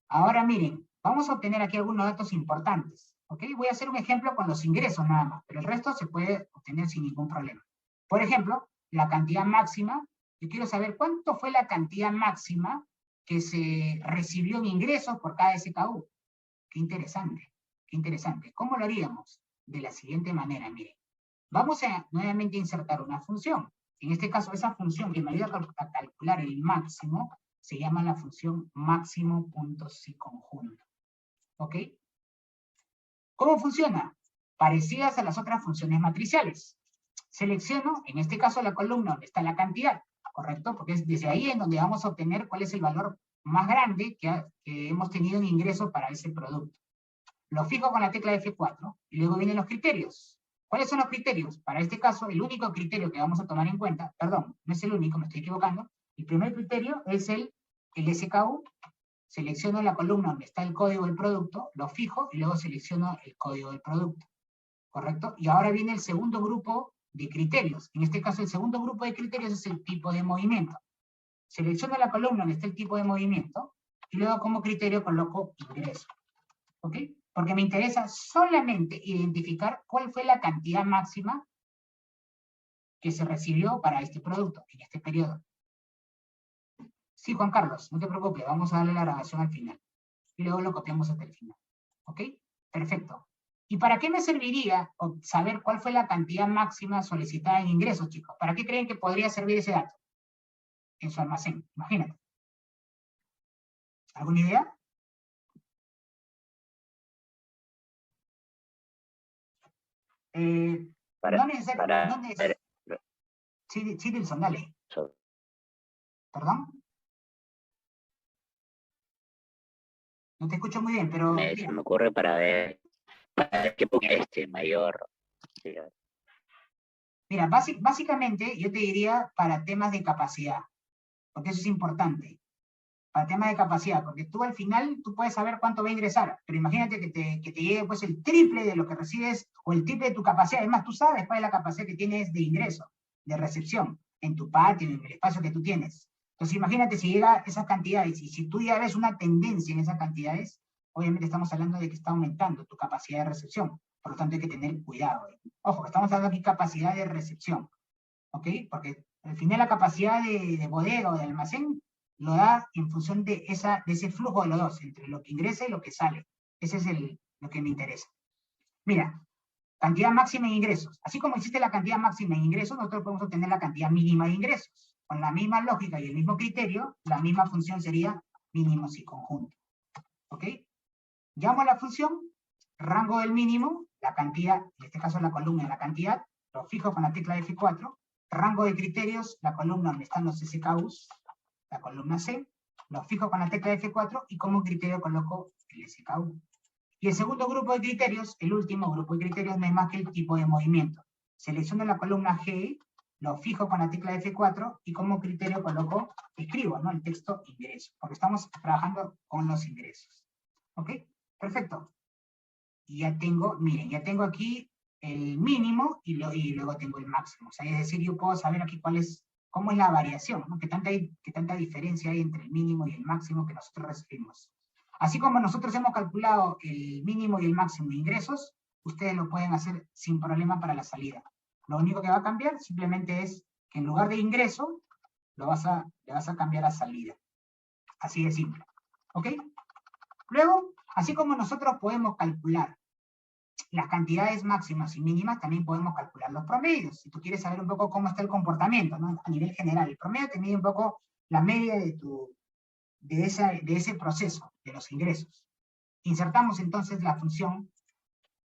Ahora miren, vamos a obtener aquí algunos datos importantes. ¿Ok? Voy a hacer un ejemplo con los ingresos nada más, pero el resto se puede obtener sin ningún problema. Por ejemplo, la cantidad máxima. Yo quiero saber cuánto fue la cantidad máxima que se recibió en ingresos por cada SKU. Qué interesante, qué interesante. ¿Cómo lo haríamos? De la siguiente manera, miren. Vamos a nuevamente insertar una función. En este caso, esa función que me ayuda a calcular el máximo se llama la función máximo.siconjunto. ¿Ok? ¿Cómo funciona? Parecidas a las otras funciones matriciales. Selecciono, en este caso, la columna donde está la cantidad, ¿correcto? Porque es desde ahí en donde vamos a obtener cuál es el valor más grande que hemos tenido en ingreso para ese producto. Lo fijo con la tecla F4 y luego vienen los criterios. ¿Cuáles son los criterios? Para este caso, el único criterio que vamos a tomar en cuenta, perdón, no es el único, me estoy equivocando, el primer criterio es el SKU. Selecciono la columna donde está el código del producto, lo fijo y luego selecciono el código del producto, ¿correcto? Y ahora viene el segundo grupo de criterios. En este caso, el segundo grupo de criterios es el tipo de movimiento. Selecciono la columna donde está el tipo de movimiento y luego como criterio coloco ingreso. ¿Ok? Porque me interesa solamente identificar cuál fue la cantidad máxima que se recibió para este producto en este periodo. Sí, Juan Carlos, no te preocupes, vamos a darle la grabación al final. Y luego lo copiamos hasta el final. ¿Ok? Perfecto. ¿Y para qué me serviría saber cuál fue la cantidad máxima solicitada en ingresos, chicos? ¿Para qué creen que podría servir ese dato? En su almacén, imagínate. ¿Alguna idea? No necesariamente. Sí, Dilson, dale. ¿Perdón? No te escucho muy bien, pero... Se me ocurre para ver qué ponga mayor. Sí. Mira, básicamente yo te diría para temas de capacidad, porque eso es importante. Para temas de capacidad, porque tú al final tú puedes saber cuánto va a ingresar, pero imagínate que te llegue pues el triple de lo que recibes o el triple de tu capacidad. Además, tú sabes cuál es la capacidad que tienes de ingreso, de recepción, en tu patio, en el espacio que tú tienes. Entonces, imagínate si llega esas cantidades y si tú ya ves una tendencia en esas cantidades, obviamente estamos hablando de que está aumentando tu capacidad de recepción. Por lo tanto, hay que tener cuidado. Ojo, estamos hablando aquí de capacidad de recepción, ¿ok? Porque al final la capacidad de bodega o de almacén lo da en función de ese flujo de los dos, entre lo que ingresa y lo que sale. Ese es lo que me interesa. Mira, cantidad máxima de ingresos. Así como existe la cantidad máxima de ingresos, nosotros podemos obtener la cantidad mínima de ingresos. Con la misma lógica y el mismo criterio, la misma función sería mínimos y conjunto. ¿Ok? Llamo a la función rango del mínimo, la cantidad, en este caso la columna de la cantidad, lo fijo con la tecla F4, rango de criterios, la columna donde están los SKUs, la columna C, lo fijo con la tecla F4 y como criterio coloco el SKU. Y el segundo grupo de criterios, el último grupo de criterios, no es más que el tipo de movimiento. Selecciono la columna G, lo fijo con la tecla F4 y como criterio coloco, escribo, ¿no? El texto ingreso, porque estamos trabajando con los ingresos. ¿Ok? Perfecto. Y ya tengo, miren, ya tengo aquí el mínimo y luego tengo el máximo. O sea, es decir, yo puedo saber aquí cómo es la variación, ¿no? Qué tanta diferencia hay entre el mínimo y el máximo que nosotros recibimos. Así como nosotros hemos calculado el mínimo y el máximo de ingresos, ustedes lo pueden hacer sin problema para la salida. Lo único que va a cambiar simplemente es que en lugar de ingreso, le vas a cambiar a salida. Así de simple. ¿Ok? Luego, así como nosotros podemos calcular las cantidades máximas y mínimas, también podemos calcular los promedios. Si tú quieres saber un poco cómo está el comportamiento, ¿no? A nivel general, el promedio te mide un poco la media de ese proceso, de los ingresos. Insertamos entonces la función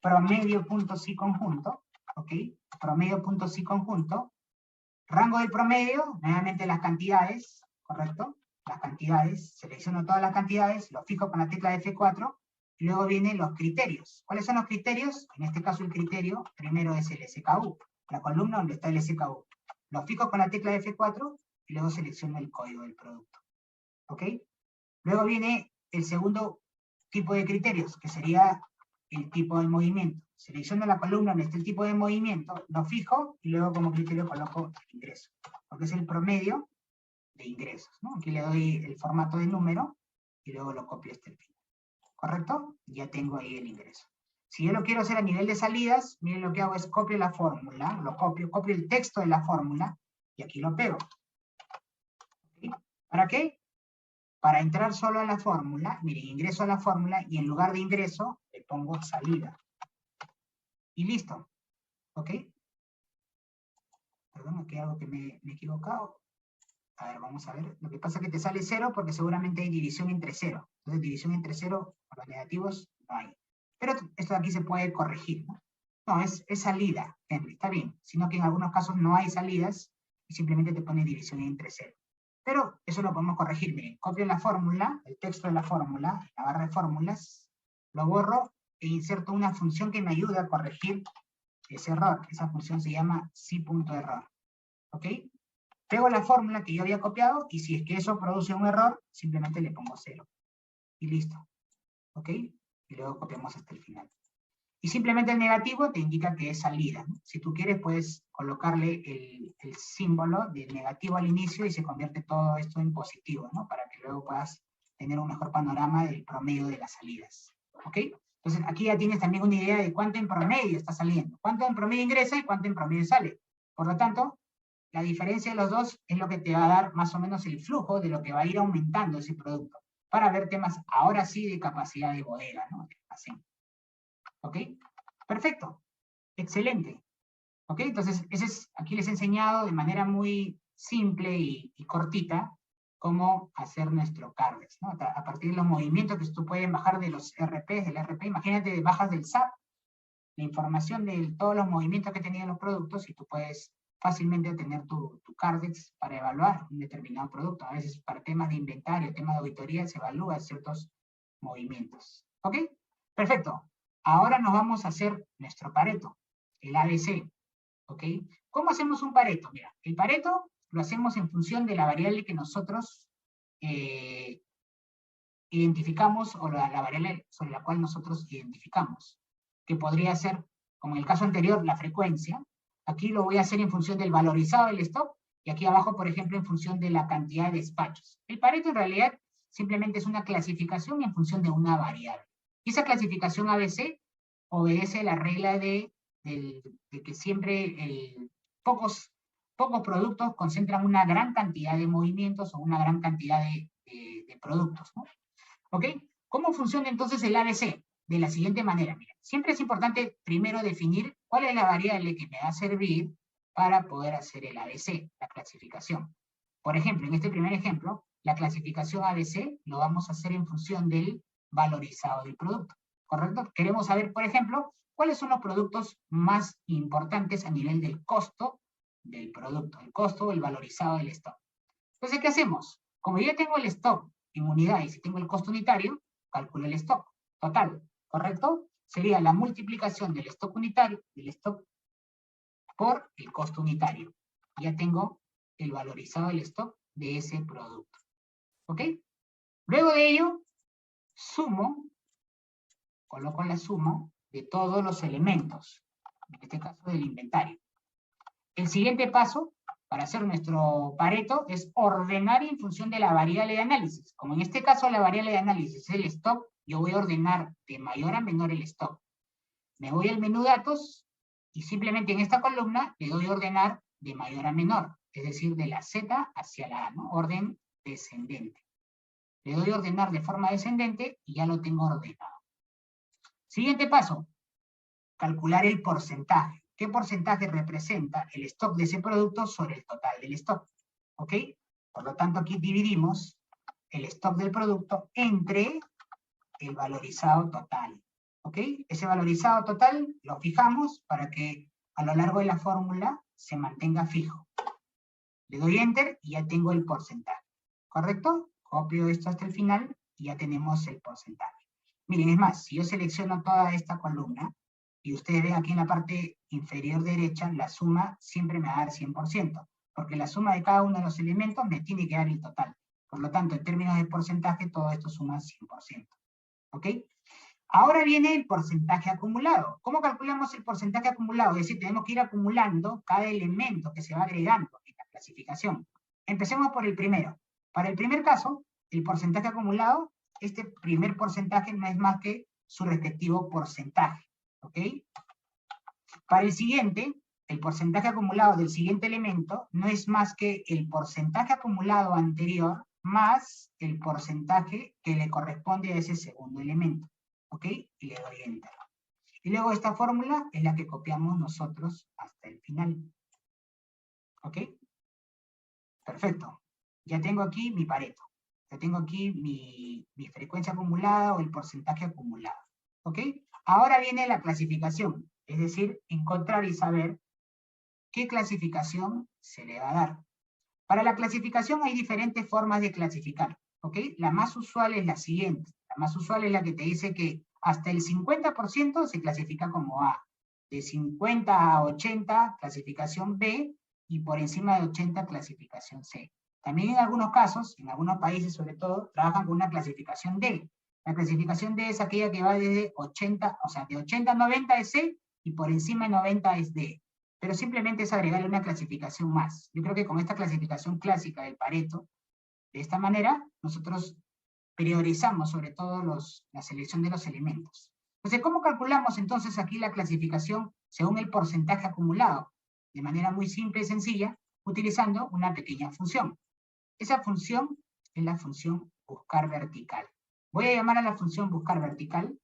promedio.siconjunto, ¿ok? Promedio.siconjunto, rango del promedio, nuevamente las cantidades, ¿correcto? Las cantidades, selecciono todas las cantidades, lo fijo con la tecla de F4, y luego vienen los criterios. ¿Cuáles son los criterios? En este caso el criterio primero es el SKU, la columna donde está el SKU. Lo fijo con la tecla de F4 y luego selecciono el código del producto. ¿Ok? Luego viene el segundo tipo de criterios, que sería el tipo de movimiento. Selecciono la columna donde está el tipo de movimiento, lo fijo y luego como criterio coloco el ingreso, porque es el promedio de ingresos, ¿no? Aquí le doy el formato de número y luego lo copio hasta el final. ¿Correcto? Ya tengo ahí el ingreso. Si yo lo quiero hacer a nivel de salidas, miren lo que hago es copio la fórmula, lo copio el texto de la fórmula, y aquí lo pego. ¿Okay? ¿Para qué? Para entrar solo a la fórmula, miren, ingreso a la fórmula, y en lugar de ingreso, le pongo salida. Y listo. ¿Ok? Perdón, aquí hay algo que me he equivocado. A ver, vamos a ver. Lo que pasa es que te sale 0 porque seguramente hay división entre 0. Entonces, división entre 0 por los negativos no hay. Pero esto de aquí se puede corregir, ¿no? No, es salida, Henry, está bien. Sino que en algunos casos no hay salidas y simplemente te pone división entre 0. Pero eso lo podemos corregir. Miren, copio la fórmula, el texto de la fórmula, la barra de fórmulas, lo borro e inserto una función que me ayuda a corregir ese error. Esa función se llama si.error. ¿Ok? Pego la fórmula que yo había copiado y si es que eso produce un error, simplemente le pongo 0. Y listo. ¿Ok? Y luego copiamos hasta el final. Y simplemente el negativo te indica que es salida, ¿no? Si tú quieres, puedes colocarle el símbolo de negativo al inicio y se convierte todo esto en positivo, ¿no? Para que luego puedas tener un mejor panorama del promedio de las salidas. ¿Ok? Entonces, aquí ya tienes también una idea de cuánto en promedio está saliendo, cuánto en promedio ingresa y cuánto en promedio sale. Por lo tanto, la diferencia de los dos es lo que te va a dar más o menos el flujo de lo que va a ir aumentando ese producto, para ver temas ahora sí de capacidad de bodega, ¿no? Así. ¿Ok? Perfecto. Excelente. ¿Ok? Entonces, aquí les he enseñado de manera muy simple y cortita cómo hacer nuestro CARDEX, ¿no? A partir de los movimientos que tú puedes bajar de los RPs, del RP, imagínate, bajas del SAP, la información de todos los movimientos que tenían los productos y tú puedes fácilmente tener tu CARDEX para evaluar un determinado producto. A veces para temas de inventario, temas de auditoría, se evalúan ciertos movimientos. ¿Ok? Perfecto. Ahora nos vamos a hacer nuestro Pareto, el ABC. ¿Ok? ¿Cómo hacemos un Pareto? Mira, el Pareto lo hacemos en función de la variable que nosotros identificamos, o la variable sobre la cual nosotros identificamos, que podría ser, como en el caso anterior, la frecuencia. Aquí lo voy a hacer en función del valorizado del stock, y aquí abajo, por ejemplo, en función de la cantidad de despachos. El Pareto en realidad simplemente es una clasificación en función de una variable. Y esa clasificación ABC obedece la regla de que siempre pocos productos concentran una gran cantidad de movimientos o una gran cantidad de productos, ¿no? ¿Ok? ¿Cómo funciona entonces el ABC? De la siguiente manera, mira, siempre es importante primero definir cuál es la variable que me va a servir para poder hacer el ABC, la clasificación. Por ejemplo, en este primer ejemplo, la clasificación ABC lo vamos a hacer en función del valorizado del producto, ¿correcto? Queremos saber, por ejemplo, cuáles son los productos más importantes a nivel del costo del producto, el costo o el valorizado del stock. Entonces, ¿qué hacemos? Como ya tengo el stock en unidades y tengo el costo unitario, calculo el stock total, ¿correcto? Sería la multiplicación del stock unitario, del stock por el costo unitario. Ya tengo el valorizado del stock de ese producto. ¿Ok? Luego de ello, sumo, coloco la suma de todos los elementos, en este caso del inventario. El siguiente paso para hacer nuestro Pareto es ordenar en función de la variable de análisis. Como en este caso la variable de análisis es el stock, yo voy a ordenar de mayor a menor el stock. Me voy al menú datos y simplemente en esta columna le doy a ordenar de mayor a menor, es decir, de la Z hacia la A, ¿no? Orden descendente. Le doy a ordenar de forma descendente y ya lo tengo ordenado. Siguiente paso, calcular el porcentaje. ¿Qué porcentaje representa el stock de ese producto sobre el total del stock? ¿Ok? Por lo tanto, aquí dividimos el stock del producto entre el valorizado total. ¿Ok? Ese valorizado total lo fijamos para que a lo largo de la fórmula se mantenga fijo. Le doy Enter y ya tengo el porcentaje. ¿Correcto? Copio esto hasta el final y ya tenemos el porcentaje. Miren, es más, si yo selecciono toda esta columna, y ustedes ven aquí en la parte inferior derecha, la suma siempre me va a dar 100%, porque la suma de cada uno de los elementos me tiene que dar el total. Por lo tanto, en términos de porcentaje, todo esto suma 100%. ¿Ok? Ahora viene el porcentaje acumulado. ¿Cómo calculamos el porcentaje acumulado? Es decir, tenemos que ir acumulando cada elemento que se va agregando en la clasificación. Empecemos por el primero. Para el primer caso, el porcentaje acumulado este primer porcentaje no es más que su respectivo porcentaje, ¿ok? Para el siguiente, el porcentaje acumulado del siguiente elemento no es más que el porcentaje acumulado anterior más el porcentaje que le corresponde a ese segundo elemento, ¿ok? Y le doy Enter. Y luego esta fórmula es la que copiamos nosotros hasta el final, ¿ok? Perfecto. Ya tengo aquí mi Pareto. Ya tengo aquí mi frecuencia acumulada o el porcentaje acumulado, ¿ok? Ahora viene la clasificación, es decir, encontrar y saber qué clasificación se le va a dar. Para la clasificación hay diferentes formas de clasificar, ¿ok? La más usual es la siguiente. La más usual es la que te dice que hasta el 50% se clasifica como A. De 50 a 80, clasificación B, y por encima de 80, clasificación C. También en algunos casos, en algunos países sobre todo, trabajan con una clasificación D. La clasificación D es aquella que va desde 80, o sea, de 80 a 90 es C, y por encima de 90 es D. Pero simplemente es agregarle una clasificación más. Yo creo que con esta clasificación clásica del Pareto, de esta manera, nosotros priorizamos sobre todo la selección de los elementos. Entonces, ¿cómo calculamos entonces aquí la clasificación según el porcentaje acumulado? De manera muy simple y sencilla, utilizando una pequeña función. Esa función es la función buscar vertical. Voy a llamar a la función buscar vertical,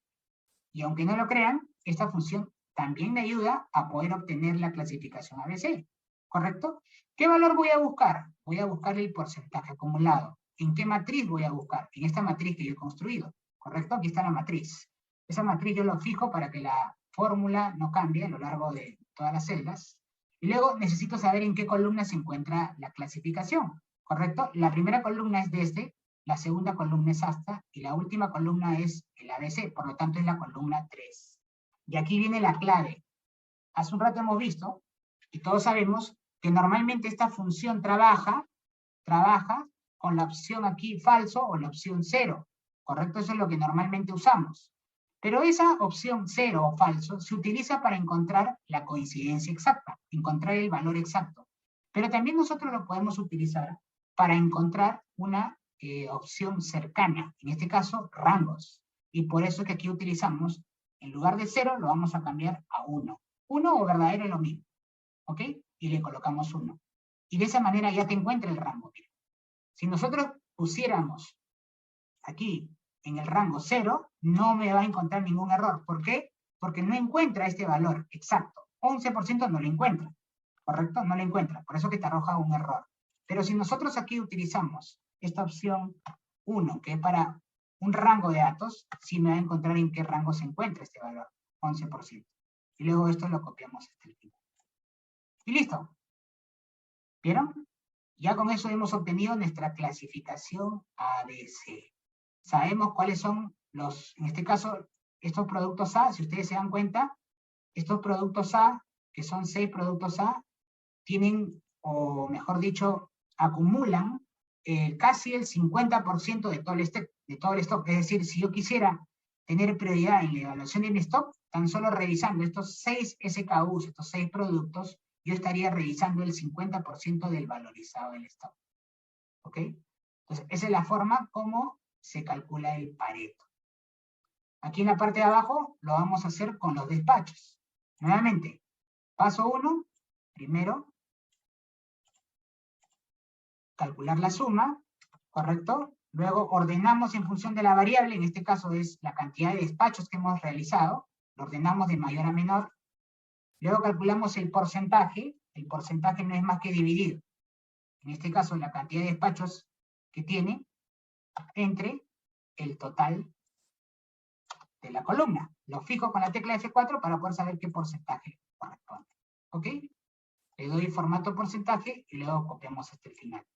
y aunque no lo crean, esta función también me ayuda a poder obtener la clasificación ABC, ¿correcto? ¿Qué valor voy a buscar? Voy a buscar el porcentaje acumulado. ¿En qué matriz voy a buscar? En esta matriz que yo he construido, ¿correcto? Aquí está la matriz. Esa matriz yo lo fijo para que la fórmula no cambie a lo largo de todas las celdas. Y luego necesito saber en qué columna se encuentra la clasificación, ¿correcto? La primera columna es desde, la segunda columna es hasta, y la última columna es el ABC, por lo tanto es la columna 3. Y aquí viene la clave. Hace un rato hemos visto, y todos sabemos, que normalmente esta función trabaja con la opción aquí falso o la opción 0, ¿correcto? Eso es lo que normalmente usamos. Pero esa opción 0 o falso se utiliza para encontrar la coincidencia exacta, encontrar el valor exacto. Pero también nosotros lo podemos utilizar para encontrar una opción cercana, en este caso rangos. Y por eso es que aquí utilizamos, en lugar de 0, lo vamos a cambiar a 1. 1 o verdadero es lo mismo, ¿ok? Y le colocamos 1. Y de esa manera ya te encuentra el rango. Mira. Si nosotros pusiéramos aquí en el rango 0, no me va a encontrar ningún error. ¿Por qué? Porque no encuentra este valor exacto. 11% no lo encuentra, ¿correcto? No lo encuentra, por eso que te arroja un error. Pero si nosotros aquí utilizamos esta opción 1, que es para un rango de datos, sí me va a encontrar en qué rango se encuentra este valor, 11%. Y luego esto lo copiamos hasta el final. Y listo. ¿Vieron? Ya con eso hemos obtenido nuestra clasificación ABC. Sabemos cuáles son los, en este caso, estos productos A. Si ustedes se dan cuenta, estos productos A, que son 6 productos A, tienen, o mejor dicho, acumulan casi el 50% de todo el stock. Es decir, si yo quisiera tener prioridad en la evaluación de mi stock, tan solo revisando estos 6 SKUs, estos 6 productos, yo estaría revisando el 50% del valorizado del stock. ¿Ok? Entonces, esa es la forma como se calcula el Pareto. Aquí en la parte de abajo lo vamos a hacer con los despachos. Nuevamente, paso 1, primero, calcular la suma, ¿correcto? Luego ordenamos en función de la variable, en este caso es la cantidad de despachos que hemos realizado, lo ordenamos de mayor a menor. Luego calculamos el porcentaje no es más que dividir, en este caso la cantidad de despachos que tiene, entre el total de la columna. Lo fijo con la tecla F4 para poder saber qué porcentaje corresponde. ¿Ok? Le doy formato porcentaje y luego copiamos hasta el final.